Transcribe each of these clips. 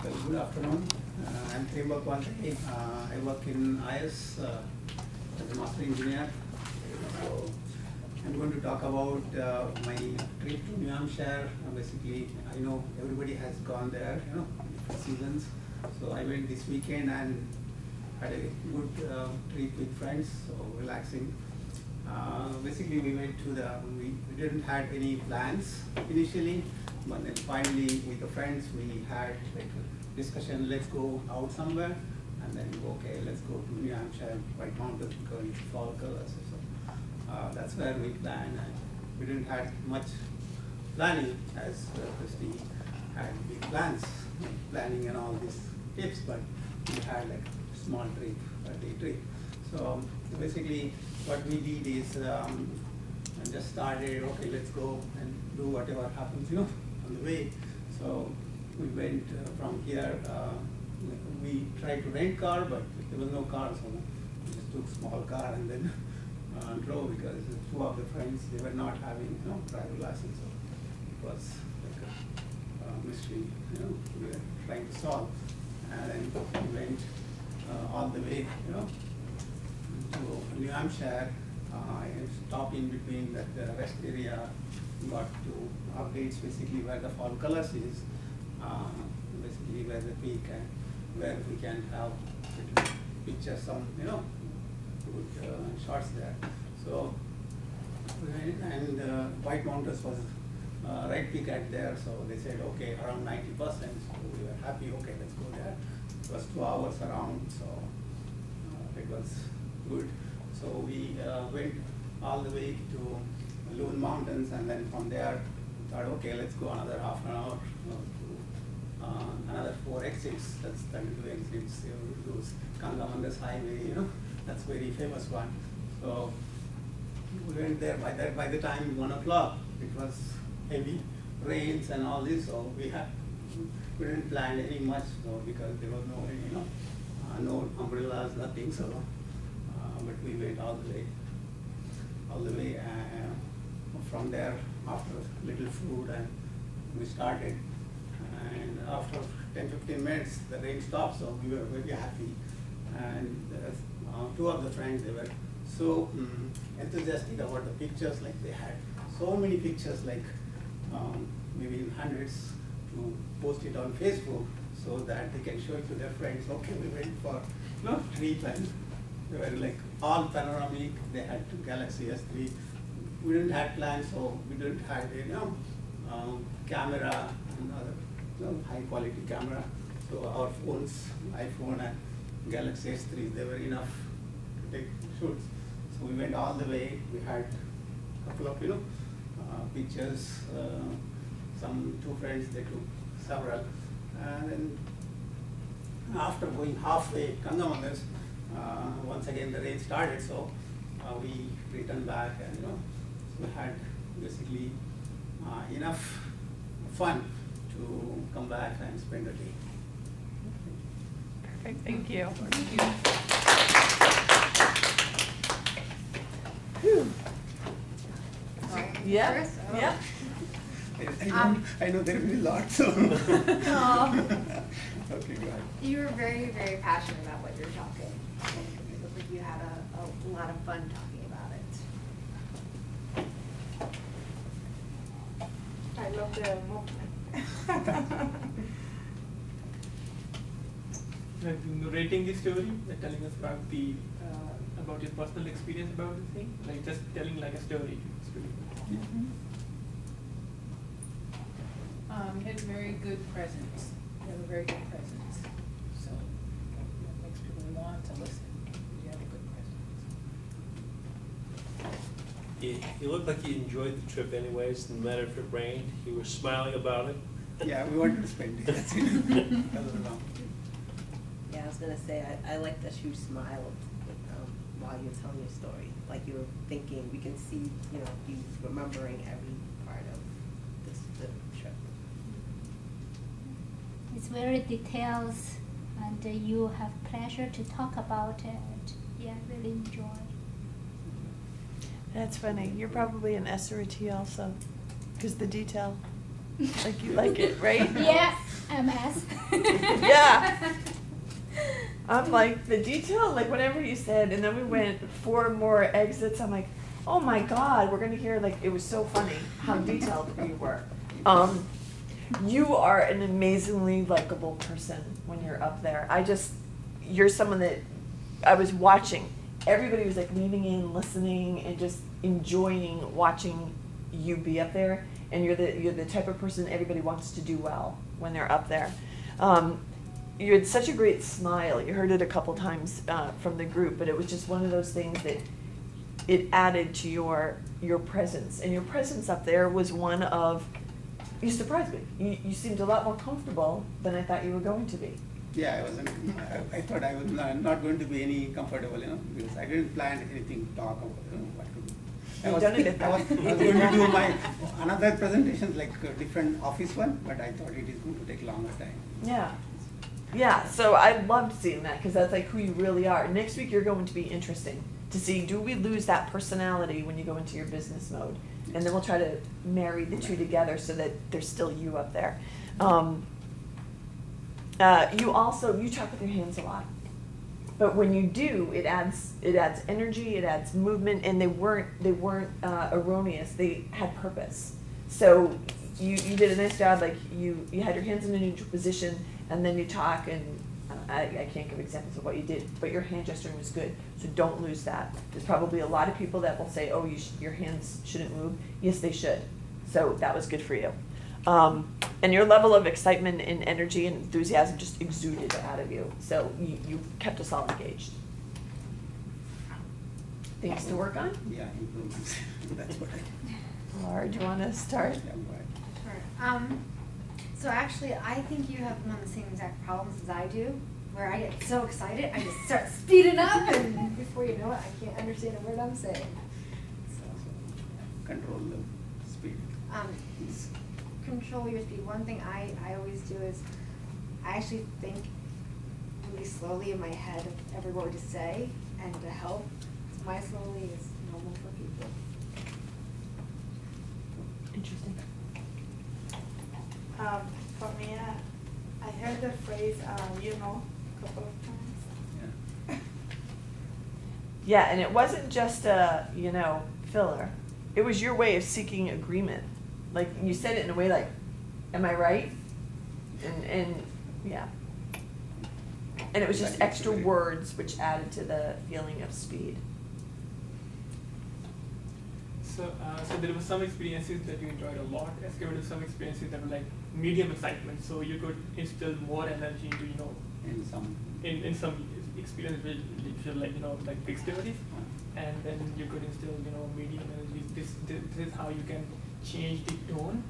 Well, good afternoon. I'm Tryambak. I work in IS as a master engineer. So I'm going to talk about my trip to New Hampshire. Basically, I know everybody has gone there, for seasons. So I went this weekend and had a good trip with friends, so relaxing. Basically, we went to we didn't have any plans initially, but then finally with the friends we had like a discussion, let's go out somewhere, and then okay, let's go to New Hampshire, White Mountains, because it's fall colors. So that's where we planned, and we didn't have much planning as Christy had big plans, planning and all these tips, but we had like a small trip, a day trip. So basically what we did is just started, okay, let's go and do whatever happens, on the way. So we went from here, we tried to rent car, but there was no car, so we just took small car and then drove, because two of the friends, they were not having driver license, so it was like a mystery, we were trying to solve. And then we went all the way, to New Hampshire. I stopped in between that rest area, got to updates basically where the fall colors is, basically where the peak and where we can have pictures, some good shots there. So and White Mountains was right peak at there, so they said okay, around 90%. So we were happy. Okay, let's go there. It was 2 hours around, so it was good. So we went all the way to Loon Mountains, and then from there thought, okay, let's go another half an hour to another 4 exits. That's 32 exits. Those Kangamangas Highway, that's very famous one. So we went there. By the time 1 o'clock, it was heavy rains and all this. So we didn't plan any much, so because there was no umbrellas, nothing. So but we went all the way, from there after little food, and we started, and after 10-15 minutes the rain stopped, so we were very happy. And two of the friends, they were so enthusiastic about the pictures, like they had so many pictures, like maybe in hundreds, to post it on Facebook so that they can show it to their friends. Okay, we went for trip, and they were like all panoramic. They had two Galaxy S3. We didn't have plans, so we didn't have camera and other high quality camera. So our phones, iPhone and Galaxy S3, they were enough to take shoots. So we went all the way. We had a couple of pictures. Some two friends, they took several, and then after going halfway, Kangamangas, once again the rain started, so we returned back, and we had basically enough fun to come back and spend the day. Perfect, thank you. Yeah. Yeah. I know there will be lots. So. Okay, go ahead. You were very, very passionate about what you're talking. It looked like you had a lot of fun talking about it. I love the movement. Narrating the story, telling us about your personal experience about the thing, like just telling like a story. You had very good presence. You have a very good presence. So that makes people want to listen. You have a good presence. You looked like you enjoyed the trip anyways, no matter if it rained. You were smiling about it. Yeah, we wanted to spend it. That's it. Yeah, I was going to say, I like that you smiled while you were telling your story. Like you were thinking, we can see, you remembering every part of the trip. It's very details, and you have pleasure to talk about it. Yeah, really enjoy. That's funny. You're probably an SRT also, because the detail, like you like it, right? Yeah, MS. Yeah. I'm like, the detail, like whatever you said, and then we went 4 more exits. I'm like, oh my God, we're gonna hear, like, it was so funny how detailed you were. You are an amazingly likable person when you're up there. You're someone that I was watching. Everybody was like leaning in, listening, and just enjoying watching you be up there. And you're the type of person everybody wants to do well when they're up there. You had such a great smile. You heard it a couple times from the group, but it was just one of those things that it added to your presence. And your presence up there was one of, you surprised me. You seemed a lot more comfortable than I thought you were going to be. Yeah, I wasn't. I thought I was not going to be any comfortable, because I didn't plan anything to talk about, what to do. I was going to do my another presentation, like a different office one, but I thought it is going to take longer time. Yeah. Yeah, so I loved seeing that because that's like who you really are. Next week you're going to be interesting to see, do we lose that personality when you go into your business mode? And then we'll try to marry the two together so that there's still you up there. You talk with your hands a lot. But when you do, it adds energy, it adds movement, and they weren't erroneous. They had purpose. So you did a nice job. Like you had your hands in a neutral position, and then you talk. And I can't give examples of what you did, but your hand gesturing was good. So don't lose that. There's probably a lot of people that will say, "Oh, your hands shouldn't move." Yes, they should. So that was good for you. And your level of excitement and energy and enthusiasm just exuded out of you. So you kept us all engaged. Things to work on? Yeah, improvements. That's what Laura, do you want to start? Yeah, right. Sure. So actually, I think you have one of the same exact problems as I do, where I get so excited, I just start speeding up, and before you know it, I can't understand a word I'm saying. So, Control the speed. Control your speed. One thing I always do is I actually think really slowly in my head of every word to say and to help. So my slowly is normal for people. Interesting. For me, I heard the phrase, a couple of times. Yeah. Yeah, and it wasn't just a, filler. It was your way of seeking agreement. Like, you said it in a way like, am I right? And yeah. And it was just extra words which added to the feeling of speed. So there were some experiences that you enjoyed a lot, as compared to some experiences that were like medium excitement. So you could instill more energy into, In some. in some experiences which are like, like big stories, and then you could instill, medium energy. This is how you can change the tone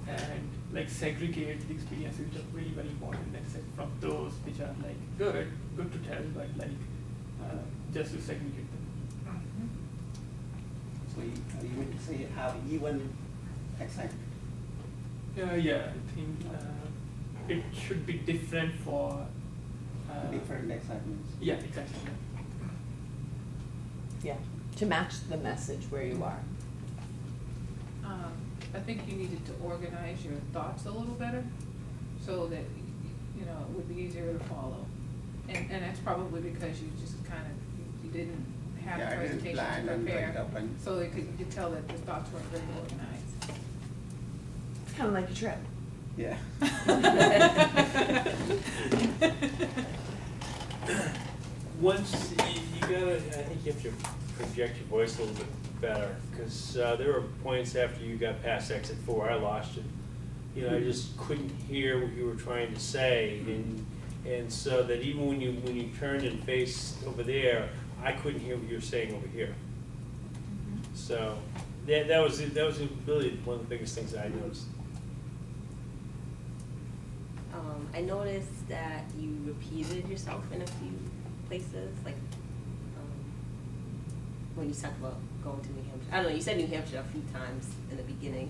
and like segregate the experiences which are really very important, let's say, from those which are like good to tell, but like just to segregate them. So you mean to say have even excitement? Yeah, I think it should be different for Different excitements. Yeah, exactly. Yeah, to match the message where you are. I think you needed to organize your thoughts a little better so that, it would be easier to follow. And that's probably because you just you didn't have Yeah, the I didn't presentation plan to and write prepare. up and- So you could tell that the thoughts weren't very organized. It's kind of like a trip. Yeah. Once you gotta, I think you have to project your voice a little bit better, because there were points after you got past exit 4, I lost it. I just couldn't hear what you were trying to say, and so that even when you turned and faced over there, I couldn't hear what you were saying over here. So that was really one of the biggest things that I noticed. I noticed that you repeated yourself in a few places, like when you talked about going to New Hampshire. I don't know, you said New Hampshire a few times in the beginning.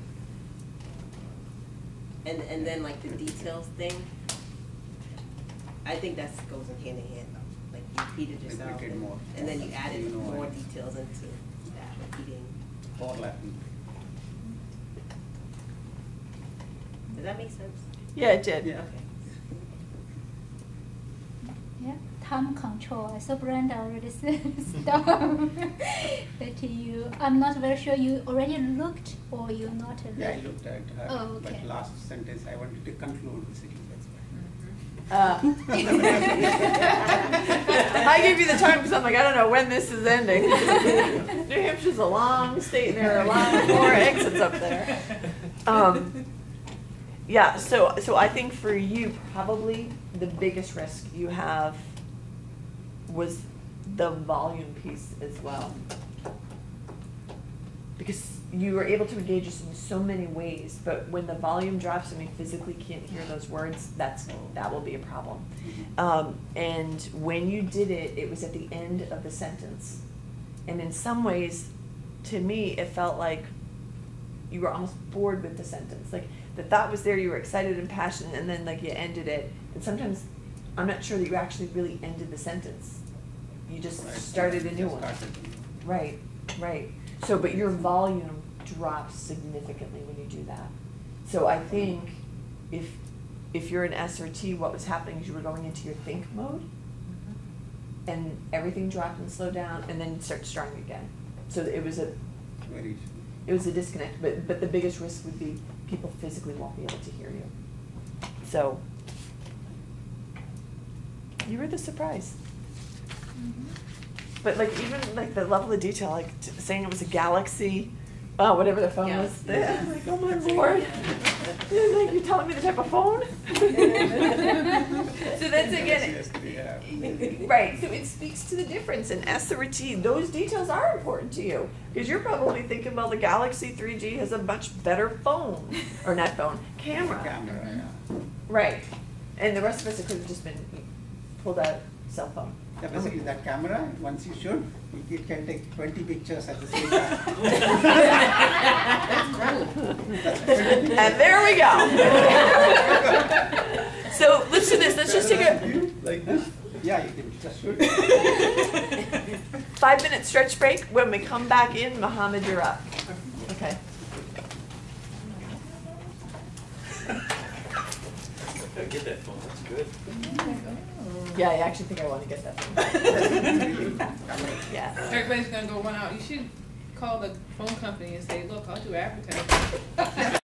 And then like the details thing, I think that goes in hand in hand though. Like you repeated yourself and then you added more details into that repeating. Overlapping. Does that make sense? Yeah, it did. Yeah. Okay. time control. So Brenda already said stop. But I'm not very sure you already looked or you're not. Yeah, I looked at her, Oh, okay. but last sentence I wanted to conclude basically, that's why. I gave you the time because I'm like, I don't know when this is ending. New Hampshire's a long state and there are a lot more exits up there. Yeah, so I think for you, probably the biggest risk you have was the volume piece as well. Because you were able to engage us in so many ways, but when the volume drops and we physically can't hear those words, that will be a problem. And when you did it, it was at the end of the sentence. And in some ways, to me, it felt like you were almost bored with the sentence. Like the thought was there, you were excited and passionate, and then like you ended it. And sometimes I'm not sure that you actually really ended the sentence. You just started a new one. Right, right. So, but your volume drops significantly when you do that. So I think if you're an S or T, what was happening is you were going into your think mode, and everything dropped and slowed down, and then you start starting again. So it was a disconnect. But the biggest risk would be people physically won't be able to hear you. So you were the surprise. But like even like the level of detail, like saying it was a Galaxy, whatever the phone was. I'm like, oh my lord! Like you're telling me the type of phone. So that's again, right? So it speaks to the difference. And S or T, those details are important to you because you're probably thinking, well, the Galaxy 3G has a much better phone, or not phone, camera. Right. And the rest of us, it could have just been pulled out cell phone. Yeah, basically that camera, once you shoot, it can take 20 pictures at the same time. That's cool. And there we go. So listen to this, let's just take a like this. Yeah, you can just shoot. 5-minute stretch break. When we come back in, Mohammed, you're up. Okay. Get that phone, that's good. Yeah, I actually think I want to get that phone. Yeah. Everybody's gonna go run out. You should call the phone company and say, look, I'll do advertising.